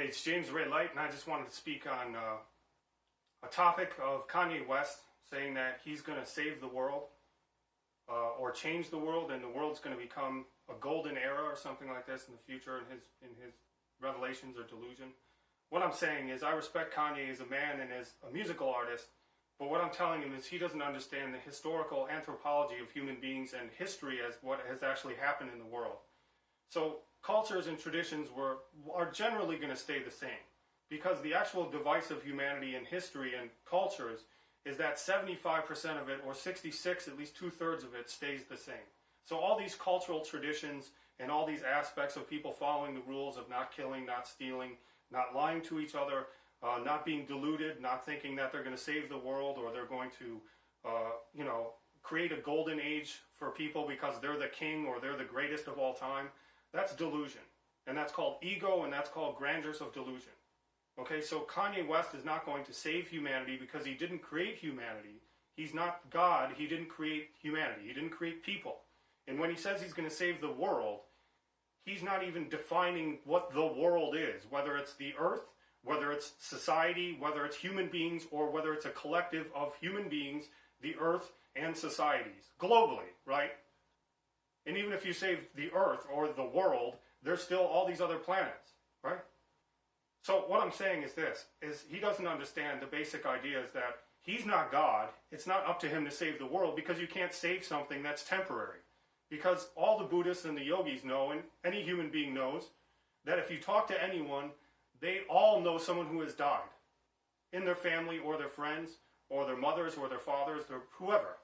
Hey, it's James Ray Light, and I just wanted to speak on a topic of Kanye West saying that he's going to save the world or change the world, and the world's going to become a golden era or something like this in the future in his revelations or delusion. What I'm saying is I respect Kanye as a man and as a musical artist, but what I'm telling him is he doesn't understand the historical anthropology of human beings and history as what has actually happened in the world. So cultures and traditions are generally going to stay the same, because the actual device of humanity in history and cultures is that 75% of it, or 66, at least 2/3 of it, stays the same. So all these cultural traditions and all these aspects of people following the rules of not killing, not stealing, not lying to each other, not being deluded, not thinking that they're going to save the world or they're going to, create a golden age for people because they're the king or they're the greatest of all time. That's delusion. And that's called ego, and that's called grandeurs of delusion. Okay, so Kanye West is not going to save humanity because he didn't create humanity. He's not God. He didn't create humanity. He didn't create people. And when he says he's going to save the world, he's not even defining what the world is, whether it's the earth, whether it's society, whether it's human beings, or whether it's a collective of human beings, the earth, and societies, globally, right? And even if you save the earth or the world, there's still all these other planets, right? So what I'm saying is this, is he doesn't understand the basic idea is that he's not God. It's not up to him to save the world, because you can't save something that's temporary. Because all the Buddhists and the yogis know, and any human being knows, that if you talk to anyone, they all know someone who has died in their family or their friends or their mothers or their fathers or whoever.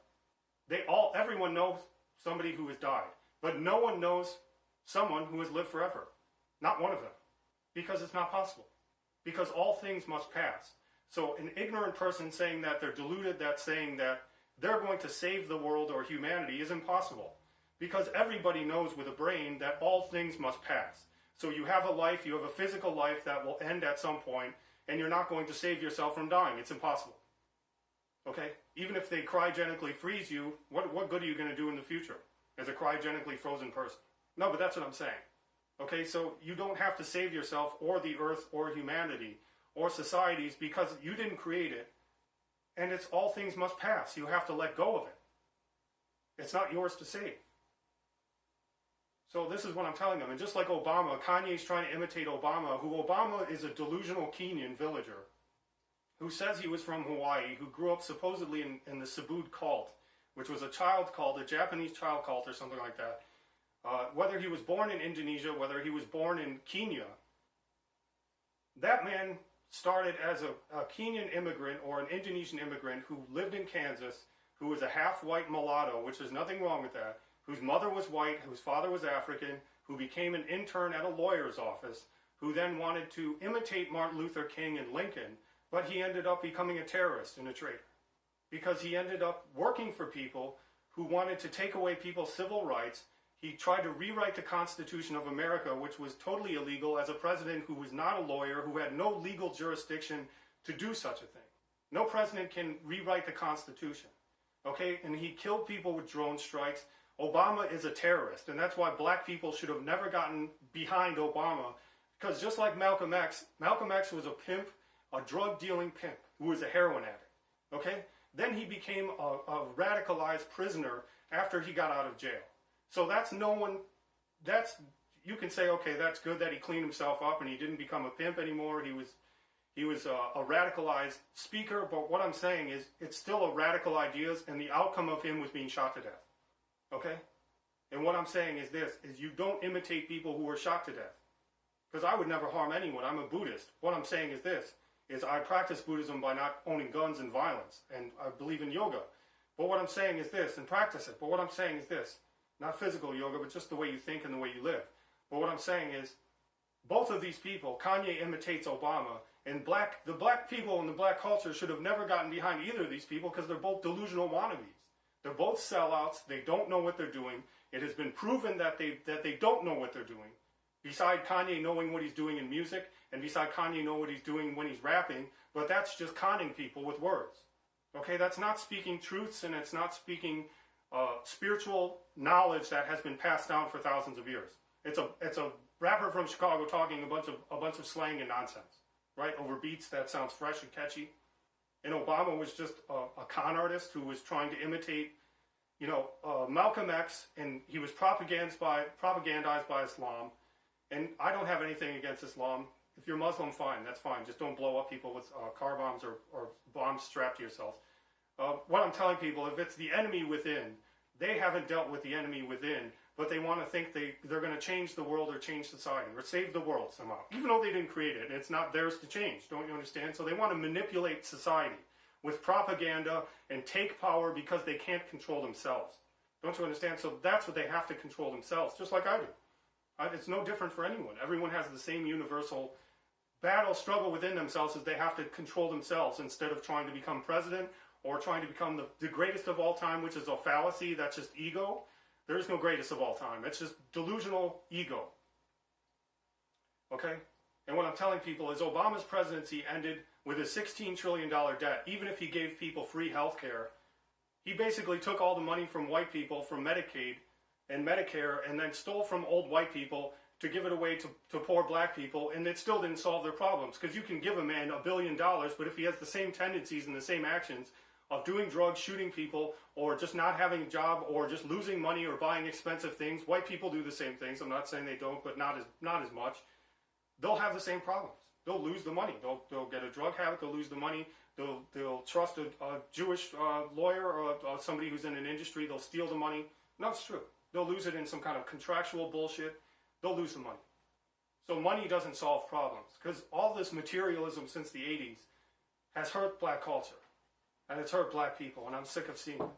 Everyone knows somebody who has died, but no one knows someone who has lived forever. Not one of them. Because it's not possible. Because all things must pass. So an ignorant person saying that they're deluded, that's saying that they're going to save the world or humanity, is impossible. Because everybody knows with a brain that all things must pass. So you have a life, you have a physical life that will end at some point, and you're not going to save yourself from dying. It's impossible. Okay? Even if they cryogenically freeze you, what good are you going to do in the future as a cryogenically frozen person? No, but that's what I'm saying. Okay, so you don't have to save yourself or the earth or humanity or societies because you didn't create it, and it's all things must pass. You have to let go of it. It's not yours to save. So this is what I'm telling them. And just like Obama, Kanye's trying to imitate Obama, who Obama is a delusional Kenyan villager who says he was from Hawaii, who grew up supposedly in the Subud cult, which was a child cult, a Japanese child cult or something like that. Whether he was born in Indonesia, whether he was born in Kenya, that man started as a Kenyan immigrant or an Indonesian immigrant who lived in Kansas, who was a half-white mulatto, which is nothing wrong with that, whose mother was white, whose father was African, who became an intern at a lawyer's office, who then wanted to imitate Martin Luther King and Lincoln, but he ended up becoming a terrorist and a traitor. Because he ended up working for people who wanted to take away people's civil rights. He tried to rewrite the Constitution of America, which was totally illegal, as a president who was not a lawyer, who had no legal jurisdiction to do such a thing. No president can rewrite the Constitution. Okay? And he killed people with drone strikes. Obama is a terrorist, and that's why black people should have never gotten behind Obama, because just like Malcolm X was a pimp, a drug-dealing pimp, who was a heroin addict. Okay? Then he became a radicalized prisoner after he got out of jail. So you can say, okay, that's good that he cleaned himself up and he didn't become a pimp anymore. He was a radicalized speaker, but what I'm saying is it's still a radical ideas, and the outcome of him was being shot to death. Okay? And what I'm saying is this, is you don't imitate people who were shot to death. Because I would never harm anyone. I'm a Buddhist. What I'm saying is this, is I practice Buddhism by not owning guns and violence, and I believe in yoga. But what I'm saying is this, and practice it, but what I'm saying is this, not physical yoga, but just the way you think and the way you live. But what I'm saying is, both of these people, Kanye imitates Obama, and the black people and the black culture should have never gotten behind either of these people because they're both delusional wannabes. They're both sellouts. They don't know what they're doing. It has been proven that they don't know what they're doing. Beside Kanye knowing what he's doing in music, and beside Kanye know what he's doing when he's rapping, but that's just conning people with words. Okay, that's not speaking truths, and it's not speaking spiritual knowledge that has been passed down for thousands of years. It's a rapper from Chicago talking a bunch of slang and nonsense, right? Over beats that sounds fresh and catchy. And Obama was just a con artist who was trying to imitate, Malcolm X, and he was propagandized by Islam. And I don't have anything against Islam. If you're Muslim, fine, that's fine. Just don't blow up people with car bombs or bombs strapped to yourselves. What I'm telling people, if it's the enemy within, they haven't dealt with the enemy within, but they want to think they're going to change the world or change society or save the world somehow, even though they didn't create it. It's not theirs to change. Don't you understand? So they want to manipulate society with propaganda and take power because they can't control themselves. Don't you understand? So that's what they have to control themselves, just like I do. It's no different for anyone. Everyone has the same universal struggle within themselves as they have to control themselves instead of trying to become president or trying to become the greatest of all time, which is a fallacy. That's just ego. There is no greatest of all time. It's just delusional ego. Okay? And what I'm telling people is Obama's presidency ended with a $16 trillion debt. Even if he gave people free health care, he basically took all the money from white people, from Medicaid and Medicare, and then stole from old white people to give it away to poor black people, and it still didn't solve their problems. Because you can give a man $1 billion, but if he has the same tendencies and the same actions of doing drugs, shooting people, or just not having a job, or just losing money or buying expensive things, white people do the same things. I'm not saying they don't, but not as much. They'll have the same problems. They'll lose the money. They'll get a drug habit. They'll lose the money. They'll trust a Jewish lawyer or somebody who's in an industry. They'll steal the money. No, it's true. They'll lose it in some kind of contractual bullshit. They'll lose the money. So money doesn't solve problems, because all this materialism since the 80s has hurt black culture, and it's hurt black people, and I'm sick of seeing it.